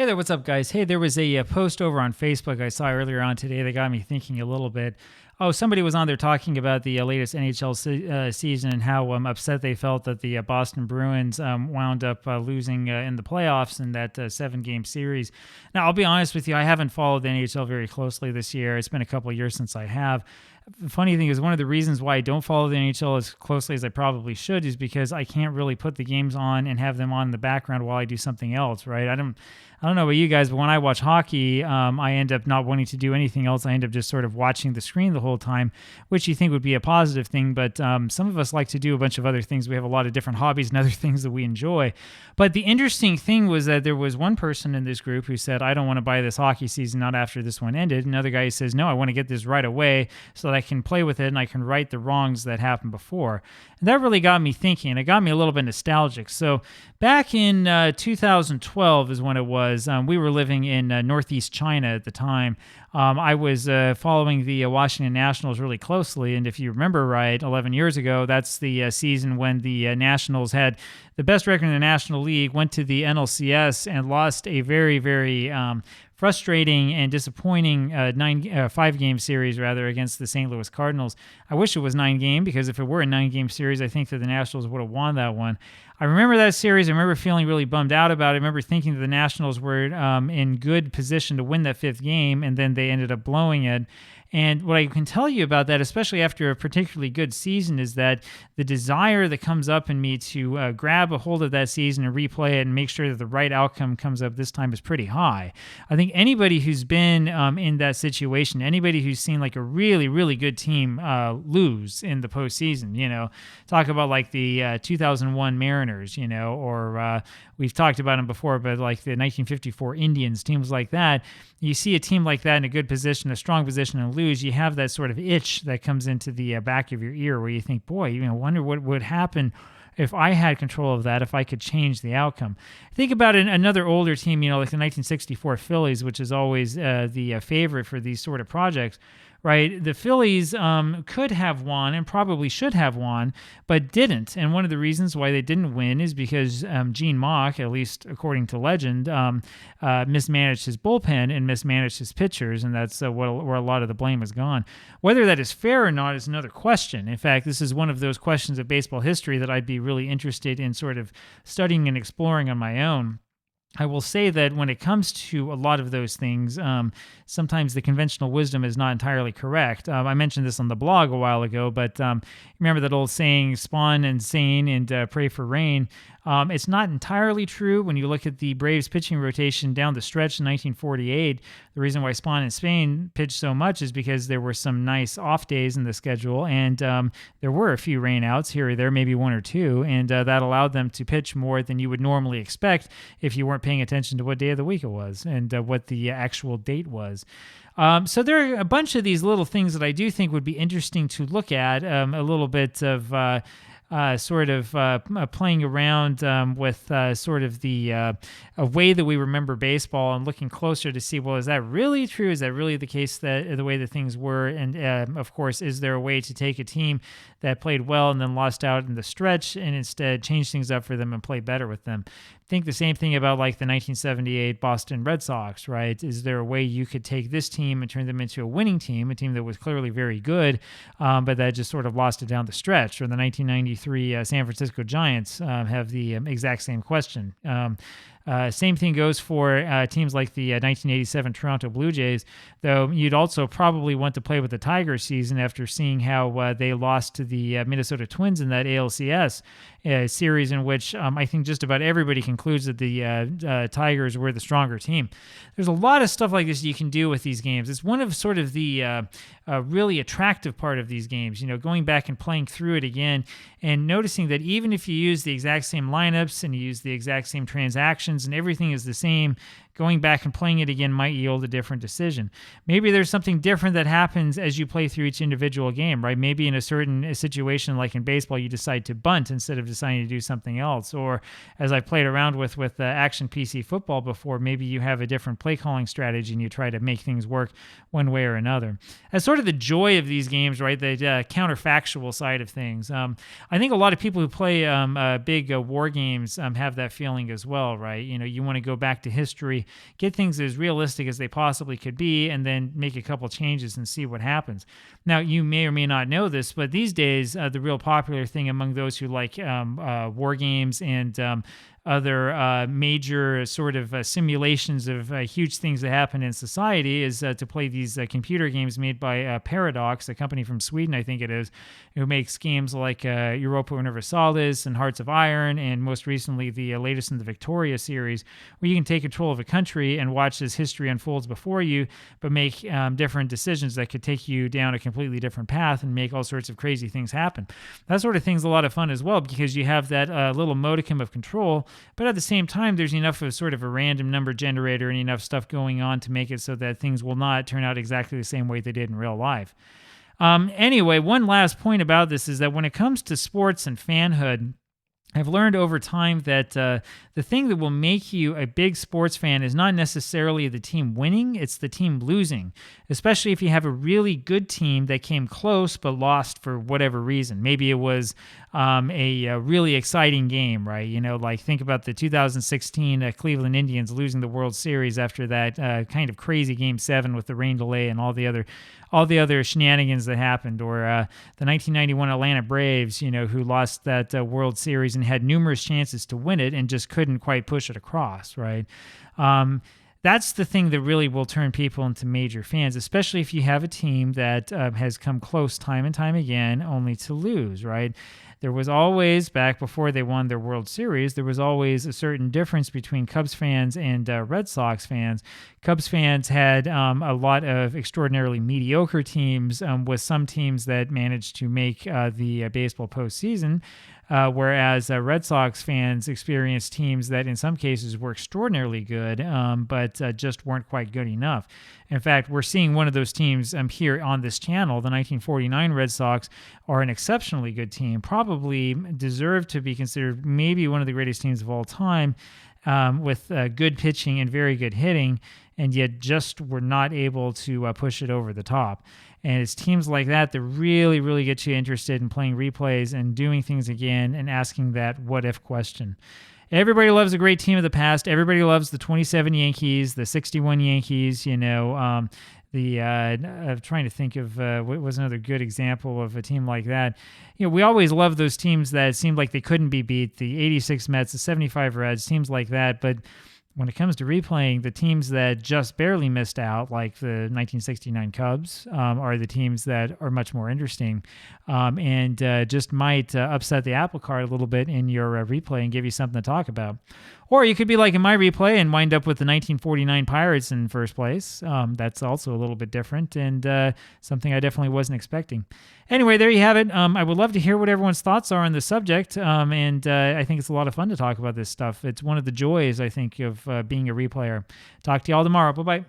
Hey there, what's up, guys? Hey, there was a post over on Facebook I saw earlier on today that got me thinking a little bit. Oh, somebody was on there talking about the latest NHL season and how upset they felt that the Boston Bruins wound up losing in the playoffs in that 7-game series. Now, I'll be honest with you, I haven't followed the NHL very closely this year. It's been a couple of years since I have. The funny thing is, one of the reasons why I don't follow the NHL as closely as I probably should is because I can't really put the games on and have them on in the background while I do something else, right? I don't know about you guys, but when I watch hockey, I end up not wanting to do anything else. I end up just sort of watching the screen the whole time, which you think would be a positive thing. But some of us like to do a bunch of other things. We have a lot of different hobbies and other things that we enjoy. But the interesting thing was that there was one person in this group who said, I don't want to buy this hockey season, not after this one ended. Another guy says, no, I want to get this right away so that I can play with it and I can right the wrongs that happened before. And that really got me thinking, and it got me a little bit nostalgic. So back in 2012 is when it was. We were living in northeast China at the time. I was following the Washington Nationals really closely, and if you remember right, 11 years ago, that's the season when the Nationals had the best record in the National League, went to the NLCS, and lost a very, very frustrating and disappointing 5-game series against the St. Louis Cardinals. I wish it was 9-game, because if it were a 9-game series, I think that the Nationals would have won that one. I remember that series. I remember feeling really bummed out about it. I remember thinking that the Nationals were in good position to win that 5th game, and then they ended up blowing it. And what I can tell you about that, especially after a particularly good season, is that the desire that comes up in me to grab a hold of that season and replay it and make sure that the right outcome comes up this time is pretty high. I think anybody who's been in that situation, anybody who's seen like a really, really good team lose in the postseason, talk about like the 2001 Mariners, or we've talked about them before, but like the 1954 Indians, teams like that. You see a team like that in a good position, a strong position, and lose, you have that sort of itch that comes into the back of your ear where you think, boy, wonder what would happen if I had control of that, if I could change the outcome. Think about another older team, like the 1964 Phillies, which is always the favorite for these sort of projects. Right, the Phillies could have won and probably should have won, but didn't. And one of the reasons why they didn't win is because Gene Mauch, at least according to legend, mismanaged his bullpen and mismanaged his pitchers, and that's where a lot of the blame has gone. Whether that is fair or not is another question. In fact, this is one of those questions of baseball history that I'd be really interested in sort of studying and exploring on my own. I will say that when it comes to a lot of those things, sometimes the conventional wisdom is not entirely correct. I mentioned this on the blog a while ago, but remember that old saying, spawn and sane and pray for rain. It's not entirely true when you look at the Braves pitching rotation down the stretch in 1948. The reason why Spahn and Spain pitched so much is because there were some nice off days in the schedule, and there were a few rainouts here or there, maybe one or two, and that allowed them to pitch more than you would normally expect if you weren't paying attention to what day of the week it was and what the actual date was. So there are a bunch of these little things that I do think would be interesting to look at, a little bit of playing around with sort of the a way that we remember baseball and looking closer to see, well, is that really true? Is that really the case, that the way that things were? And of course, is there a way to take a team that played well and then lost out in the stretch and instead change things up for them and play better with them? Think the same thing about like the 1978 Boston Red Sox, right? Is there a way you could take this team and turn them into a winning team, a team that was clearly very good, but that just sort of lost it down the stretch? Or the 1993 San Francisco Giants have the exact same question. Same thing goes for teams like the 1987 Toronto Blue Jays, though you'd also probably want to play with the Tigers season after seeing how they lost to the Minnesota Twins in that ALCS series, in which I think just about everybody concludes that the Tigers were the stronger team. There's a lot of stuff like this you can do with these games. It's one of sort of the really attractive part of these games, going back and playing through it again and noticing that even if you use the exact same lineups and you use the exact same transactions and everything is the same, going back and playing it again might yield a different decision. Maybe there's something different that happens as you play through each individual game, right? Maybe in a certain situation, like in baseball, you decide to bunt instead of deciding to do something else. Or as I played around with Action PC football before, maybe you have a different play calling strategy and you try to make things work one way or another. That's sort of the joy of these games, right? The counterfactual side of things. I think a lot of people who play big war games have that feeling as well, right? right? You want to go back to history, get things as realistic as they possibly could be, and then make a couple changes and see what happens. Now, you may or may not know this, but these days, the real popular thing among those who like war games and other major sort of simulations of huge things that happen in society is to play these computer games made by Paradox, a company from Sweden, I think it is, who makes games like Europa Universalis and Hearts of Iron, and most recently the latest in the Victoria series, where you can take control of a country and watch as history unfolds before you, but make different decisions that could take you down a completely different path and make all sorts of crazy things happen. That sort of thing's a lot of fun as well, because you have that little modicum of control, but at the same time, there's enough of sort of a random number generator and enough stuff going on to make it so that things will not turn out exactly the same way they did in real life. Anyway, one last point about this is that when it comes to sports and fanhood, I've learned over time that the thing that will make you a big sports fan is not necessarily the team winning, it's the team losing, especially if you have a really good team that came close but lost for whatever reason. Maybe it was a really exciting game, right? Like think about the 2016 Cleveland Indians losing the World Series after that kind of crazy Game 7 with the rain delay and all the other shenanigans that happened, or the 1991 Atlanta Braves, who lost that World Series and had numerous chances to win it and just couldn't quite push it across, right? That's the thing that really will turn people into major fans, especially if you have a team that has come close time and time again only to lose, right? There was always, back before they won their World Series, there was always a certain difference between Cubs fans and Red Sox fans. Cubs fans had a lot of extraordinarily mediocre teams, with some teams that managed to make the baseball postseason, whereas Red Sox fans experienced teams that in some cases were extraordinarily good, but just weren't quite good enough. In fact, we're seeing one of those teams here on this channel. The 1949 Red Sox are an exceptionally good team, probably deserve to be considered maybe one of the greatest teams of all time, with good pitching and very good hitting, and yet just were not able to push it over the top. And it's teams like that that really, really get you interested in playing replays and doing things again and asking that what-if question. Everybody loves a great team of the past. Everybody loves the 27 Yankees, the 61 Yankees, I'm trying to think of what was another good example of a team like that. We always love those teams that seemed like they couldn't be beat, the 86 Mets, the 75 Reds, teams like that. But when it comes to replaying, the teams that just barely missed out, like the 1969 Cubs, are the teams that are much more interesting, and just might upset the apple cart a little bit in your replay and give you something to talk about. Or you could be like in my replay and wind up with the 1949 Pirates in first place. That's also a little bit different and something I definitely wasn't expecting. Anyway, there you have it. I would love to hear what everyone's thoughts are on the subject, and I think it's a lot of fun to talk about this stuff. It's one of the joys, I think, of being a replayer. Talk to you all tomorrow. Bye-bye.